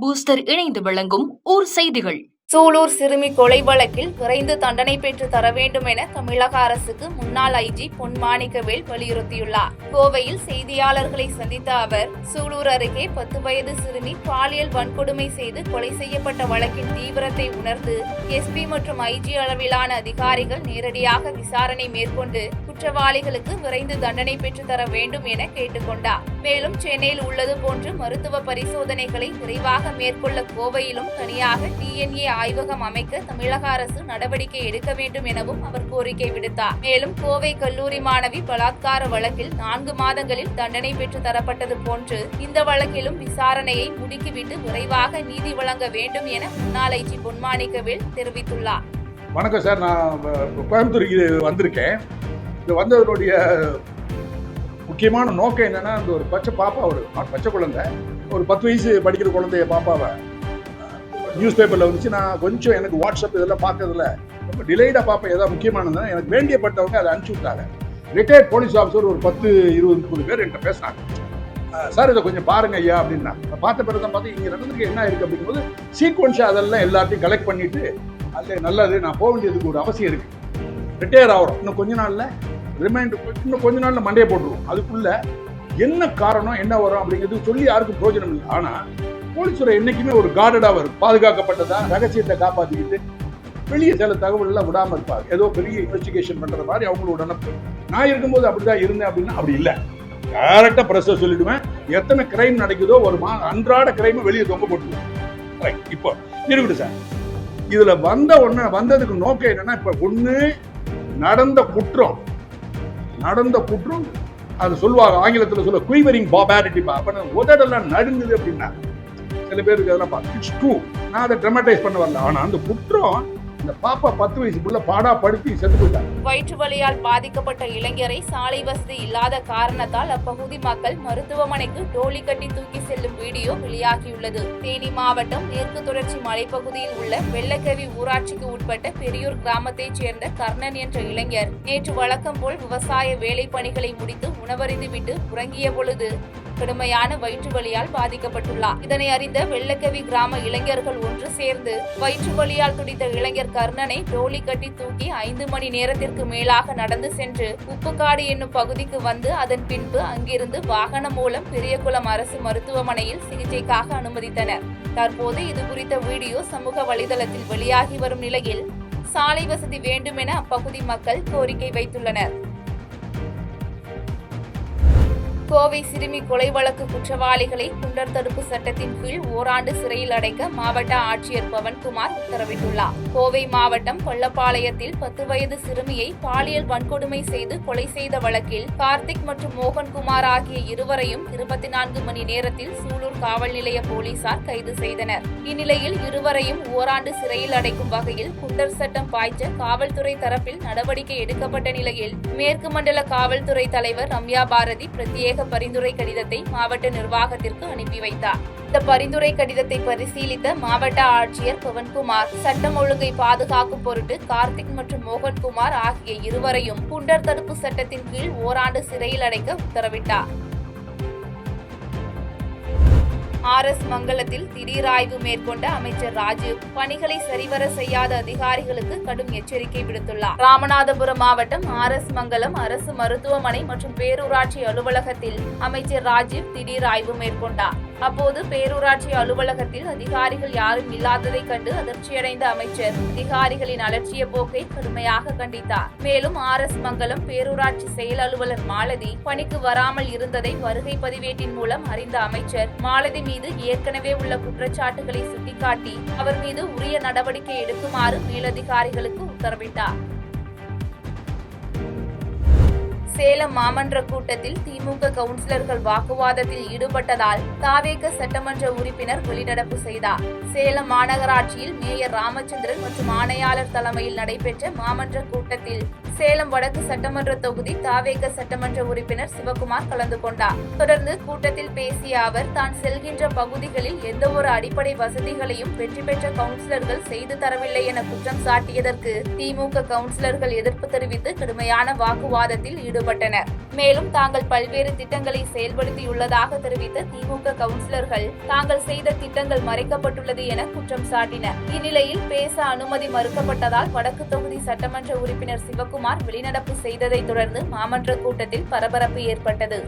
Booster இணைந்து வழங்கும் ஊர் செய்திகள். சூலூர் சிறுமி கொலை வழக்கில் விரைந்து தண்டனை பெற்று தர வேண்டும் என தமிழக அரசுக்கு முன்னாள் ஐஜி பொன் மாணிக்கவேல் வலியுறுத்தியுள்ளார். கோவையில் செய்தியாளர்களை சந்தித்த அவர், சூலூர் அருகே 10 வயது சிறுமி பாலியல் வன்கொடுமை செய்து கொலை செய்யப்பட்ட வழக்கின் தீவிரத்தை உணர்ந்து எஸ்பி மற்றும் ஐஜி அளவிலான அதிகாரிகள் நேரடியாக விசாரணை மேற்கொண்டு குற்றவாளிகளுக்கு விரைந்து தண்டனை பெற்று தர வேண்டும் என கேட்டுக்கொண்டார். மேலும் சென்னையில் உள்ளது போன்று மருத்துவ பரிசோதனைகளை விரைவாக மேற்கொள்ள கோவையிலும் தனியாக DNA ஆய்வகம் அமைக்க தமிழக அரசு நடவடிக்கை எடுக்க வேண்டும் எனவும் அவர் கோரிக்கை விடுத்தார். மேலும் கோவை கல்லூரி மாணவி பலாத்கார வழக்கில் 4 மாதங்களில் தண்டனை பெற்று தரப்பட்டது போன்று இந்த வழக்கிலும் விசாரணையை முடுக்கிவிட்டு விரைவாக நீதி வழங்க வேண்டும் என முன்னாள் ஐஜி பொன் மாணிக்கவேல் தெரிவித்துள்ளார். வணக்கம் சார், நான் கோயம்புத்தூருக்கு வந்திருக்கேன். இது வந்ததனுடைய முக்கியமான நோக்கம் என்னன்னா, அந்த ஒரு பச்சை குழந்தை, ஒரு 10 வயசு படிக்கிற குழந்தைய பாப்பாவை நியூஸ் பேப்பரில் வந்துச்சு. நான் கொஞ்சம் எனக்கு வாட்ஸ்அப் இதெல்லாம் பார்க்கறதுல ரொம்ப டிலேடாக பார்ப்பேன். ஏதாவது முக்கியமானதுன்னா எனக்கு வேண்டியப்பட்டவங்க அதை அனுப்பிச்சி விட்டாங்க. ரிட்டையர்ட் போலீஸ் ஆஃபீஸர் ஒரு 10, 20, 30 பேர் என்கிட்ட பேசினாங்க. சார் இதை கொஞ்சம் பாருங்க ஐயா அப்படின்னா, பார்த்த பிறகு தான் பார்த்து இங்கே நடந்துருக்கு என்ன இருக்குது அப்படிங்கும்போது சீக்வன்ஸாக அதெல்லாம் எல்லாத்தையும் கலெக்ட் பண்ணிட்டு, அது நல்லது, நான் போக வேண்டியதுக்கு ஒரு அவசியம் இருக்குது. ரிட்டையர் ஆகிறோம், இன்னும் கொஞ்ச நாளில் இன்னும் கொஞ்ச நாளில் மண்டையை போட்டுருவோம். அதுக்குள்ள என்ன காரணம் என்ன வரும் அப்படிங்கிறது சொல்லி யாருக்கும் பிரயோஜனம் இல்லை. ஆனால் போலீஸ்துறை என்னைக்குமே ஒரு கார்டடாக வரும், பாதுகாக்கப்பட்டதா ரகசியத்தை காப்பாற்றிக்கிட்டு வெளியே சில தகவல் எல்லாம் விடாமல் இருப்பாங்க. ஏதோ பெரிய இன்வெஸ்டிகேஷன் பண்ற மாதிரி அவங்களோட நினைப்பு. நான் இருக்கும்போது அப்படிதான் இருந்தேன் அப்படின்னா அப்படி இல்லை. டேரக்டா பிரஸ் சொல்லிடுவேன், எத்தனை கிரைம் நடக்குதோ ஒரு அன்றாட கிரைம் வெளியே தொங்க போட்டுருவேன். இப்போ இருக்கட்டும் சார், இதுல வந்ததுக்கு நோக்கம் என்னன்னா, இப்ப ஒண்ணு நடந்த குற்றம் அது சொல்லுவாங்க ஆங்கிலத்தில் சொல்ல குயிவரிங் பாபாரிட்டி. அப்ப உதடெல்லாம் நடுங்குது அப்படின்னா சில பேருக்கு அதெல்லாம் இட்ஸ் ட்ரூ. நான் அதை ட்ராமடைஸ் பண்ண வரல. ஆனா அந்த குற்றம் இந்த பாப்பா 10 வயசுக்குள்ள பாடா படுத்தி செத்து போயிட்டாங்க. வயிற்று வலியால் பாதிக்கப்பட்ட இளைஞரை சாலை வசதி இல்லாத காரணத்தால் அப்பகுதி மக்கள் மருத்துவமனைக்கு டோலி கட்டி தூக்கி செல்லும் வீடியோ வெளியாகியுள்ளது. தேனி மாவட்டம் மேற்கு தொடர்ச்சி மலைப்பகுதியில் உள்ள வெள்ளக்கவி ஊராட்சிக்கு உட்பட்ட பெரியூர் கிராமத்தைச் சேர்ந்த கர்ணன் என்ற இளைஞர் நேற்று வழக்கம் போல் விவசாய வேலை பணிகளை முடித்து உணவருந்திவிட்டு உறங்கிய பொழுது கடுமையான வயிற்று வலியால் பாதிக்கப்பட்டுள்ளார். இதனை அறிந்த வெள்ளக்கவி கிராம இளைஞர்கள் ஒன்று சேர்ந்து வயிற்று வலியால் துடித்த இளைஞர் கர்ணனை டோலி கட்டி தூக்கி 5 மணி நேரத்திற்கு மேலாக நடந்து சென்று உப்புக்காடு என்னும் பகுதிக்கு வந்து அதன் பின்பு அங்கிருந்து வாகனம் மூலம் பெரியகுளம் அரசு மருத்துவமனையில் சிகிச்சைக்காக அனுமதித்தனர். தற்போது இது குறித்த வீடியோ சமூக வலைதளத்தில் வெளியாகி வரும் நிலையில் சாலை வசதி வேண்டும் என அப்பகுதி மக்கள் கோரிக்கை வைத்துள்ளனர். கோவை சிறுமி கொலை வழக்கு குற்றவாளிகளை குண்டர் தடுப்பு சட்டத்தின் கீழ் ஓராண்டு சிறையில் அடைக்க மாவட்ட ஆட்சியர் பவன்குமார் உத்தரவிட்டுள்ளார். கோவை மாவட்டம் கொல்லப்பாளையத்தில் 10 வயது சிறுமியை பாலியல் வன்கொடுமை செய்து கொலை செய்த வழக்கில் கார்த்திக் மற்றும் மோகன்குமார் ஆகிய இருவரையும் 24 மணி நேரத்தில் சூலூர் காவல் நிலைய போலீசார் கைது செய்தனர். இந்நிலையில் இருவரையும் ஓராண்டு சிறையில் அடைக்கும் வகையில் குண்டர் சட்டம் பாய்ச்ச காவல்துறை தரப்பில் நடவடிக்கை எடுக்கப்பட்ட நிலையில் மேற்கு மண்டல காவல்துறை தலைவர் ரம்யா பாரதி பிரத்யேக பரிந்துரை கடிதத்தை மாவட்ட நிர்வாகத்திற்கு அனுப்பி வைத்தார். இந்த பரிந்துரை கடிதத்தை பரிசீலித்த மாவட்ட ஆட்சியர் பவன்குமார் சட்டம் ஒழுங்கை பாதுகாக்கும் பொருட்டு கார்த்திக் மற்றும் மோகன்குமார் ஆகிய இருவரையும் குண்டர் தடுப்பு சட்டத்தின் கீழ் ஓராண்டு சிறையில் அடைக்க உத்தரவிட்டார். RS மங்கலத்தில் திடீர் ஆய்வு மேற்கொண்ட அமைச்சர் ராஜு பணிகளை சரிவர செய்யாத அதிகாரிகளுக்கு கடும் எச்சரிக்கை விடுத்துள்ளார். ராமநாதபுரம் மாவட்டம் RS மங்கலம் அரசு மருத்துவமனை மற்றும் பேரூராட்சி அலுவலகத்தில் அமைச்சர் ராஜு திடீர் ஆய்வு மேற்கொண்டார். அப்போது பேரூராட்சி அலுவலகத்தில் அதிகாரிகள் யாரும் இல்லாததை கண்டு அதிர்ச்சியடைந்த அமைச்சர் அதிகாரிகளின் அலட்சிய போக்கை கடுமையாக கண்டித்தார். மேலும் RS மங்கலம் பேரூராட்சி செயல் அலுவலர் மாலதி பணிக்கு வராமல் இருந்ததை வருகை பதிவேட்டின் மூலம் அறிந்த அமைச்சர் மாலதி மீது ஏற்கனவே உள்ள குற்றச்சாட்டுகளை சுட்டிக்காட்டி அவர் மீது உரிய நடவடிக்கை எடுக்குமாறு மேலதிகாரிகளுக்கு உத்தரவிட்டார். சேலம் மாமன்ற கூட்டத்தில் திமுக கவுன்சிலர்கள் வாக்குவாதத்தில் ஈடுபட்டதால் தாவேக சட்டமன்ற உறுப்பினர் வெளிநடப்பு செய்தார். சேலம் மாநகராட்சியில் மேயர் ராமச்சந்திரன் மற்றும் ஆணையாளர் தலைமையில் நடைபெற்ற மாமன்ற கூட்டத்தில் சேலம் வடக்கு சட்டமன்ற தொகுதி தாவேக சட்டமன்ற உறுப்பினர் சிவகுமார் கலந்து கொண்டார். தொடர்ந்து கூட்டத்தில் பேசிய அவர், தான் செல்கின்ற பகுதிகளில் எந்த ஒரு அடிப்படை வசதிகளையும் வெற்றி பெற்ற கவுன்சிலர்கள் செய்து தரவில்லை என குற்றம் சாட்டியதற்கு திமுக கவுன்சிலர்கள் எதிர்ப்பு தெரிவித்து கடுமையான வாக்குவாதத்தில் ஈடுபட்டனர். ஈடுபட்டனர். மேலும் தாங்கள் பல்வேறு திட்டங்களை செயல்படுத்தியுள்ளதாக தெரிவித்த திமுக கவுன்சிலர்கள் தாங்கள் செய்த திட்டங்கள் மறைக்கப்பட்டுள்ளது என குற்றம் சாட்டினர். இந்நிலையில் பேச அனுமதி மறுக்கப்பட்டதால் வடக்கு தொகுதி சட்டமன்ற உறுப்பினர் சிவக்குமார் வெளிநடப்பு செய்ததை தொடர்ந்து மாமன்ற கூட்டத்தில் பரபரப்பு ஏற்பட்டது.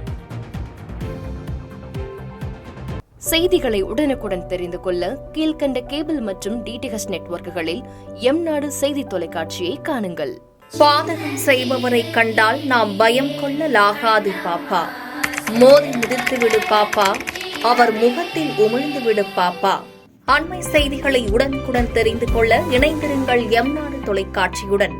செய்திகளை உடனுக்குடன் தெரிந்து கொள்ள கீழ்க்கண்ட கேபிள் மற்றும் டிடிஎச் நெட்வொர்க்குகளில் எம்நாடு செய்தி தொலைக்காட்சியை காணுங்கள். பாதகம் செய்பவரை கண்டால் நாம் பயம் கொள்ளலாகாது பாப்பா. மோதி மிதித்துவிடு பாப்பா, அவர் முகத்தில் உமிழ்ந்துவிடு பாப்பா. அண்மை செய்திகளை உடனுக்குடன் தெரிந்து கொள்ள இணைந்திருங்கள் எம்நாடு தொலைக்காட்சியுடன்.